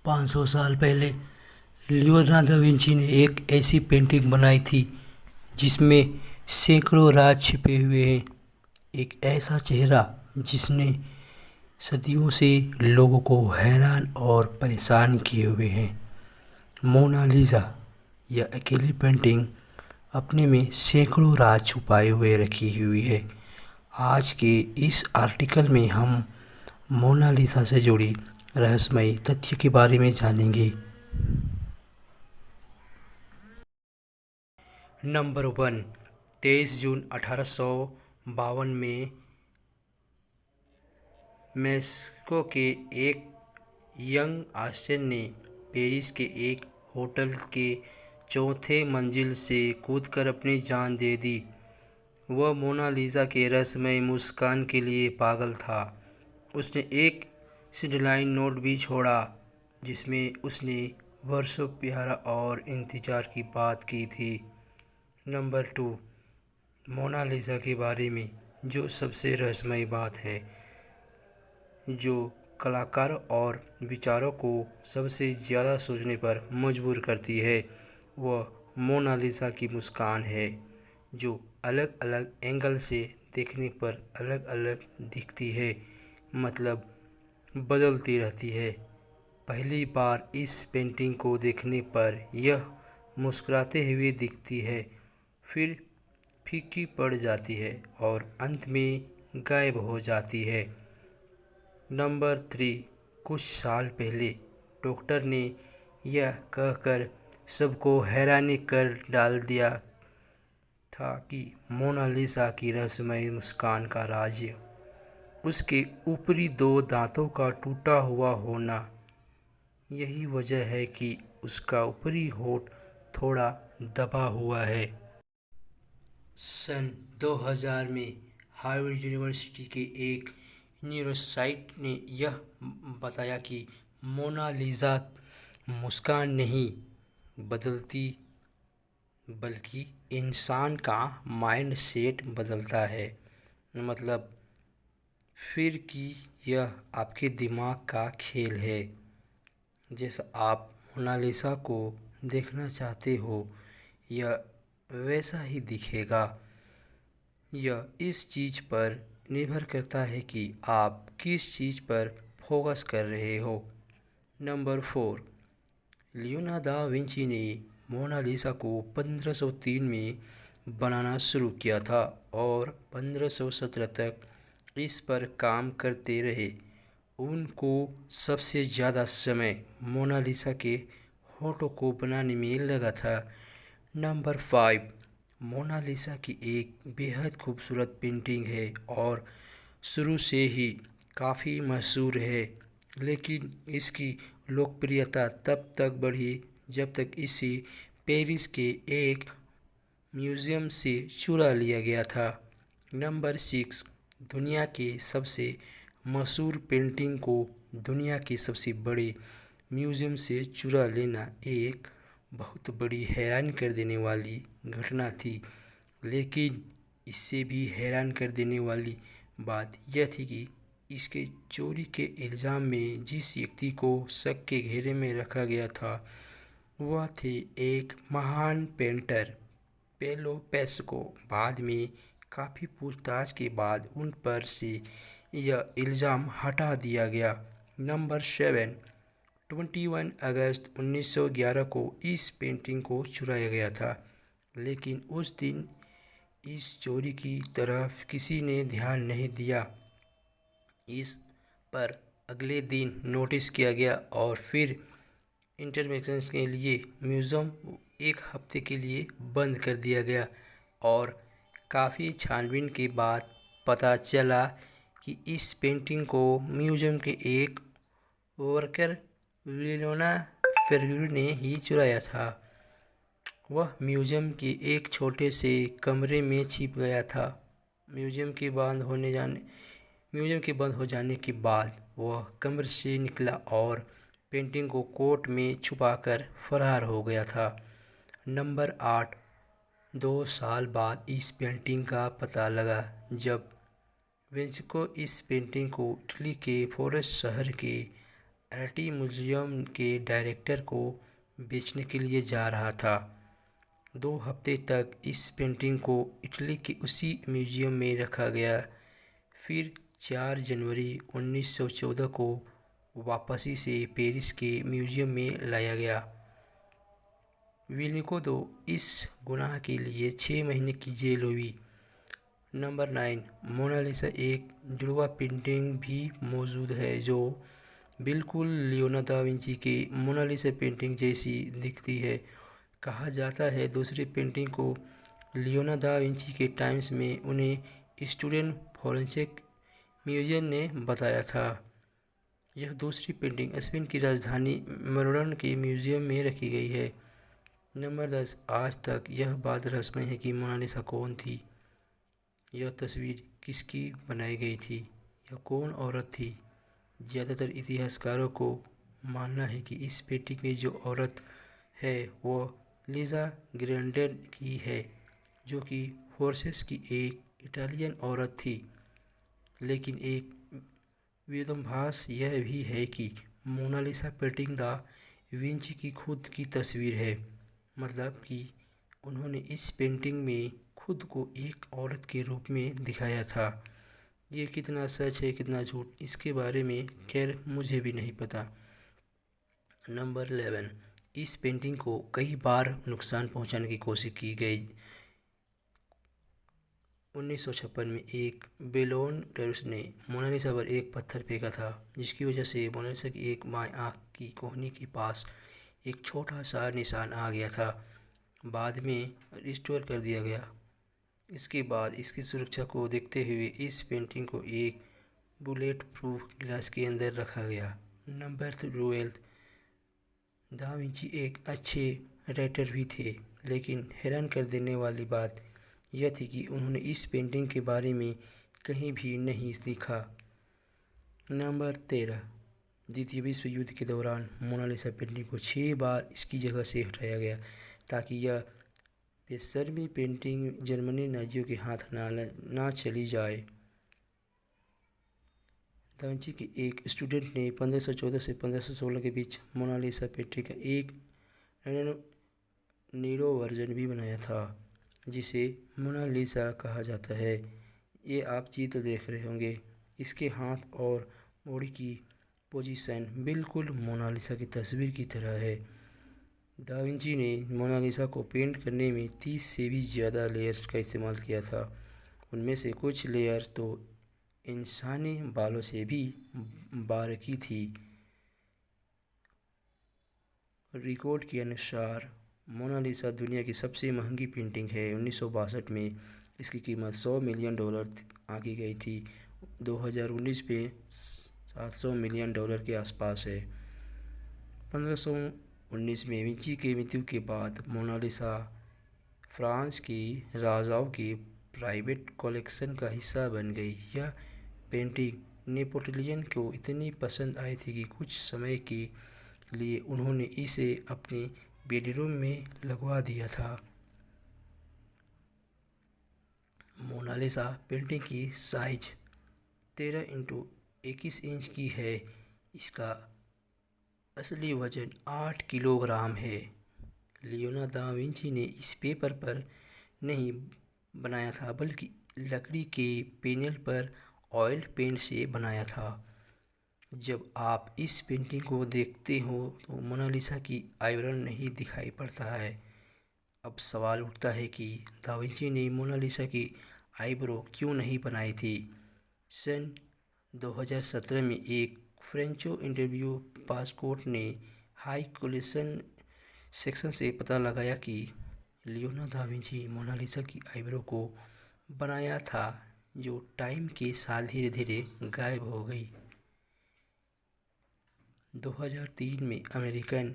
500 साल पहले Leonardo da Vinci ने एक ऐसी पेंटिंग बनाई थी जिसमें सैकड़ों राज छिपे हुए हैं। एक ऐसा चेहरा जिसने सदियों से लोगों को हैरान और परेशान किए हुए हैं। मोनालिसा यह अकेली पेंटिंग अपने में सैकड़ों राज छुपाए हुए रखी हुई है। आज के इस आर्टिकल में हम मोनालिसा से जुड़ी रहस्यमयी तथ्य के बारे में जानेंगे। नंबर 1, 23 जून 1852 में मेक्सिको के एक यंग ऑस्टिन ने पेरिस के एक होटल के चौथे मंजिल से कूदकर अपनी जान दे दी। वह मोनालिसा के रहस्यमय मुस्कान के लिए पागल था। उसने एक सिंडलाइन नोट भी छोड़ा जिसमें उसने वर्षों प्यार और इंतज़ार की बात की थी। नंबर 2, मोनालिसा के बारे में जो सबसे रहस्यमय बात है, जो कलाकार और विचारों को सबसे ज़्यादा सोचने पर मजबूर करती है, वह मोनालिसा की मुस्कान है, जो अलग अलग एंगल से देखने पर अलग अलग दिखती है, मतलब बदलती रहती है। पहली बार इस पेंटिंग को देखने पर यह मुस्कुराते हुए दिखती है, फिर फीकी पड़ जाती है और अंत में गायब हो जाती है। नंबर 3, कुछ साल पहले डॉक्टर ने यह कहकर सबको हैरानी कर डाल दिया था कि मोनालिसा की रहस्यमय मुस्कान का राज उसके ऊपरी 2 दांतों का टूटा हुआ होना। यही वजह है कि उसका ऊपरी होंठ थोड़ा दबा हुआ है। सन 2000 में हार्वर्ड यूनिवर्सिटी के एक न्यूरोसाइंटिस्ट ने यह बताया कि मोनालिसा मुस्कान नहीं बदलती बल्कि इंसान का माइंड सेट बदलता है। मतलब फिर कि यह आपके दिमाग का खेल है। जैसा आप मोनालिसा को देखना चाहते हो यह वैसा ही दिखेगा। यह इस चीज़ पर निर्भर करता है कि आप किस चीज़ पर फोकस कर रहे हो। नंबर 4, लियोनार्डो दा विंची ने मोनालिसा को 1503 में बनाना शुरू किया था और 1517 तक इस पर काम करते रहे। उनको सबसे ज़्यादा समय मोनालिसा के होठों को बनाने में लगा था। नंबर 5, मोनालिसा की एक बेहद खूबसूरत पेंटिंग है और शुरू से ही काफ़ी मशहूर है, लेकिन इसकी लोकप्रियता तब तक बढ़ी जब तक इसे पेरिस के एक म्यूज़ियम से चुरा लिया गया था। नंबर 6, दुनिया के सबसे मशहूर पेंटिंग को दुनिया के सबसे बड़े म्यूज़ियम से चुरा लेना एक बहुत बड़ी हैरान कर देने वाली घटना थी। लेकिन इससे भी हैरान कर देने वाली बात यह थी कि इसके चोरी के इल्ज़ाम में जिस व्यक्ति को शक के घेरे में रखा गया था वह थे एक महान पेंटर पेलो पेस्को। बाद में काफ़ी पूछताछ के बाद उन पर से यह इल्ज़ाम हटा दिया गया। नंबर 7, 21 अगस्त 1911 को इस पेंटिंग को चुराया गया था, लेकिन उस दिन इस चोरी की तरफ किसी ने ध्यान नहीं दिया। इस पर अगले दिन नोटिस किया गया और फिर इंस्पेक्शन के लिए म्यूज़ियम एक हफ्ते के लिए बंद कर दिया गया और काफ़ी छानबीन के बाद पता चला कि इस पेंटिंग को म्यूज़ियम के एक वर्कर लियोना फेर्गुरी ने ही चुराया था। वह म्यूज़ियम के एक छोटे से कमरे में छिप गया था। म्यूज़ियम के बंद हो जाने के बाद वह कमरे से निकला और पेंटिंग को कोट में छुपाकर फरार हो गया था। नंबर 8, 2 साल बाद इस पेंटिंग का पता लगा जब वेंजिको इस पेंटिंग को इटली के फ्लोरेंस शहर के आर्ट म्यूजियम के डायरेक्टर को बेचने के लिए जा रहा था। 2 हफ्ते तक इस पेंटिंग को इटली के उसी म्यूजियम में रखा गया। फिर 4 जनवरी 1914 को वापसी से पेरिस के म्यूजियम में लाया गया। विल्को को इस गुनाह के लिए 6 महीने की जेल हुई। नंबर 9, मोनालिसा एक जुड़वा पेंटिंग भी मौजूद है जो बिल्कुल लियोनार्डो दा विंची के मोनालिसा पेंटिंग जैसी दिखती है। कहा जाता है दूसरी पेंटिंग को लियोनार्डो दा विंची के टाइम्स में उन्हें स्टूडेंट फॉरेंसिक म्यूजियम ने बताया था। यह दूसरी पेंटिंग स्पेन की राजधानी मेरोन के म्यूजियम में रखी गई है। नंबर 10, आज तक यह बात रहस्यमय है कि मोनालिसा कौन थी। यह तस्वीर किसकी बनाई गई थी, यह कौन औरत थी। ज़्यादातर इतिहासकारों को मानना है कि इस पेंटिंग में जो औरत है वह लीजा ग्रेंडे की है, जो कि फोर्सेस की एक इटालियन औरत थी। लेकिन एक विरोधाभास यह भी है कि मोनालिसा पेंटिंग दा विंची की खुद की तस्वीर है, मतलब कि उन्होंने इस पेंटिंग में खुद को एक औरत के रूप में दिखाया था। ये कितना सच है कितना झूठ, इसके बारे में खैर मुझे भी नहीं पता। नंबर 11, इस पेंटिंग को कई बार नुकसान पहुंचाने की कोशिश की गई। 1956 में एक बेलोन टेररिस्ट ने मोनालिसा पर एक पत्थर फेंका था, जिसकी वजह से मोनालिसा की एक बाएं आँख की कोहनी के पास एक छोटा सा निशान आ गया था। बाद में रिस्टोर कर दिया गया। इसके बाद इसकी सुरक्षा को देखते हुए इस पेंटिंग को एक बुलेट प्रूफ गिलास के अंदर रखा गया। नंबर 12, दा विंची एक अच्छे राइटर भी थे, लेकिन हैरान कर देने वाली बात यह थी कि उन्होंने इस पेंटिंग के बारे में कहीं भी नहीं लिखा। नंबर 13, द्वितीय विश्व युद्ध के दौरान मोनालिसा पेंटिंग को 6 बार इसकी जगह से हटाया गया ताकि यह बेशर्मी पेंटिंग जर्मनी नाजियों के हाथ ना चली जाए। दा विंची के एक स्टूडेंट ने 1514 से 1516 के बीच मोनालिसा पेंटिंग का एक नीरो वर्जन भी बनाया था, जिसे मोनालिसा कहा जाता है। ये आप चित्र देख रहे होंगे, इसके हाथ और बॉडी की पोजीशन बिल्कुल मोनालिसा की तस्वीर की तरह है। दा विंची ने मोनालिसा को पेंट करने में 30 से भी ज़्यादा लेयर्स का इस्तेमाल किया था। उनमें से कुछ लेयर्स तो इंसानी बालों से भी बारीकी थी। रिकॉर्ड के अनुसार मोनालिसा दुनिया की सबसे महंगी पेंटिंग है। 1962 में इसकी कीमत $100 मिलियन आंकी गई थी। 2019 में $700 मिलियन के आसपास है। 1519 में विंची के मृत्यु के बाद मोनालिसा फ्रांस की राजाओं के प्राइवेट कलेक्शन का हिस्सा बन गई। यह पेंटिंग नेपोलियन को इतनी पसंद आई थी कि कुछ समय के लिए उन्होंने इसे अपने बेडरूम में लगवा दिया था। मोनालिसा पेंटिंग की साइज 13x21 इंच की है। इसका असली वजन 8 किलोग्राम है। लियोनार्डो दा विंची ने इस पेपर पर नहीं बनाया था, बल्कि लकड़ी के पैनल पर ऑयल पेंट से बनाया था। जब आप इस पेंटिंग को देखते हो तो मोनालिसा की आईब्रो नहीं दिखाई पड़ता है। अब सवाल उठता है कि दा विंची ने मोनालिसा की आईब्रो क्यों नहीं बनाई थी। सन 2017 में एक फ्रेंचो इंटरव्यू पासपोर्ट ने हाई कलेक्शन सेक्शन से पता लगाया कि लियोनार्डो दा विंची मोनालिसा की आईब्रो को बनाया था, जो टाइम के साथ धीरे धीरे गायब हो गई। 2003 में अमेरिकन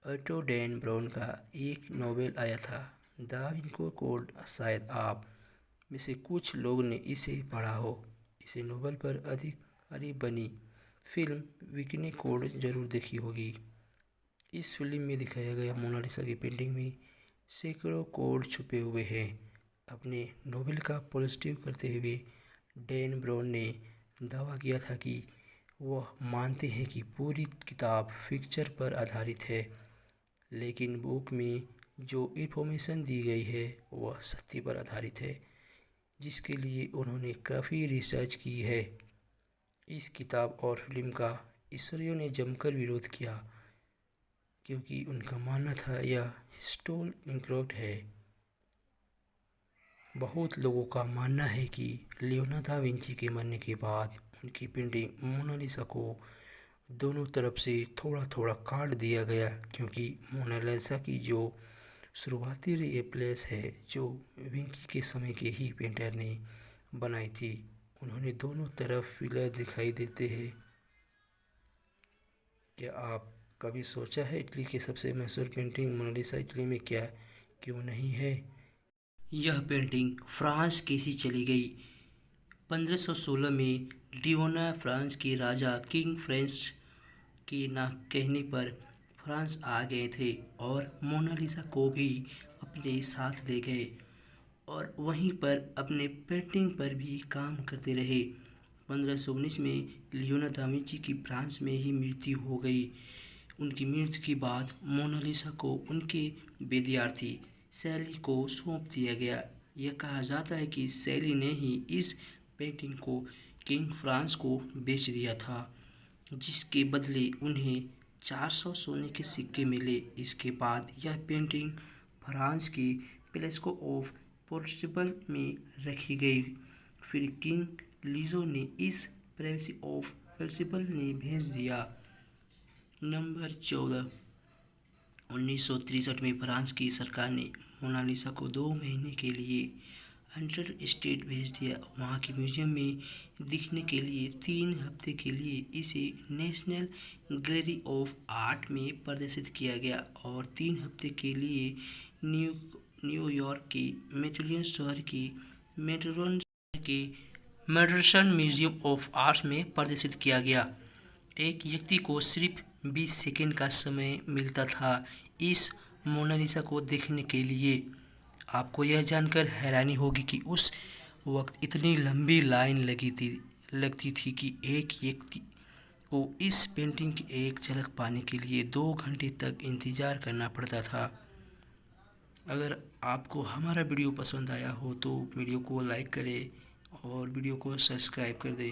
ऑटो डैन ब्राउन का एक नोवेल आया था, दा विंची कोड। शायद आप में से कुछ लोग ने इसे पढ़ा हो। इसे नोवेल पर अधिकारी बनी फिल्म विकी कोड जरूर देखी होगी। इस फिल्म में दिखाया गया मोनालिसा की पेंटिंग में सैकड़ों कोड छुपे हुए हैं। अपने नोवेल का पॉजिटिव करते हुए डैन ब्राउन ने दावा किया था कि वह मानते हैं कि पूरी किताब फिक्चर पर आधारित है, लेकिन बुक में जो इन्फॉर्मेशन दी गई है वह सत्य पर आधारित है, जिसके लिए उन्होंने काफ़ी रिसर्च की है। इस किताब और फिल्म का इसराइलियों ने जमकर विरोध किया, क्योंकि उनका मानना था यह हिस्टोल इनकरेक्ट है। बहुत लोगों का मानना है कि लियोनार्डो दा विंची के मरने के बाद उनकी पेंटिंग मोनालिसा को दोनों तरफ से थोड़ा थोड़ा काट दिया गया, क्योंकि मोनालिसा की जो शुरुआती रिप्लेस है जो विंची के समय के ही पेंटर ने बनाई थी, उन्होंने दोनों तरफ फिलर दिखाई देते हैं। क्या आप कभी सोचा है इटली की सबसे मशहूर पेंटिंग मोनालिसा इटली में क्या क्यों नहीं है? यह पेंटिंग फ्रांस कैसी चली गई? 1516 में लियोना फ्रांस के राजा किंग फ्रेंच के ना कहने पर फ्रांस आ गए थे और मोनालिसा को भी अपने साथ ले गए और वहीं पर अपने पेंटिंग पर भी काम करते रहे। 1519 में लियोनार्डो दा विंची की फ्रांस में ही मृत्यु हो गई। उनकी मृत्यु के बाद मोनालिसा को उनके विद्यार्थी शैली को सौंप दिया गया। यह कहा जाता है कि शैली ने ही इस पेंटिंग को किंग फ्रांस को बेच दिया था, जिसके बदले उन्हें 400 सोने के सिक्के मिले। इसके बाद यह पेंटिंग फ्रांस के प्लेस्को ऑफ पोर्टुगल में रखी गई। फिर किंग लीजो ने इस प्रेसी ऑफ पोर्टुगल ने भेज दिया। नंबर 14, 1963 में फ्रांस की सरकार ने मोनालिसा को 2 महीने के लिए अंडर स्टेट भेज दिया। वहाँ के म्यूजियम में दिखने के लिए 3 हफ्ते के लिए इसे नेशनल गैलरी ऑफ आर्ट में प्रदर्शित किया गया और 3 हफ्ते के लिए न्यूयॉर्क के मेट्रोलियन शहर के मेट्रोन म्यूजियम ऑफ आर्ट्स में प्रदर्शित किया गया। एक व्यक्ति को सिर्फ 20 सेकंड का समय मिलता था इस मोनालिसा को देखने के लिए। आपको यह जानकर हैरानी होगी कि उस वक्त इतनी लंबी लाइन लगती थी कि एक व्यक्ति को इस पेंटिंग की एक झलक पाने के लिए 2 घंटे तक इंतज़ार करना पड़ता था। अगर आपको हमारा वीडियो पसंद आया हो तो वीडियो को लाइक करें और वीडियो को सब्सक्राइब कर दें।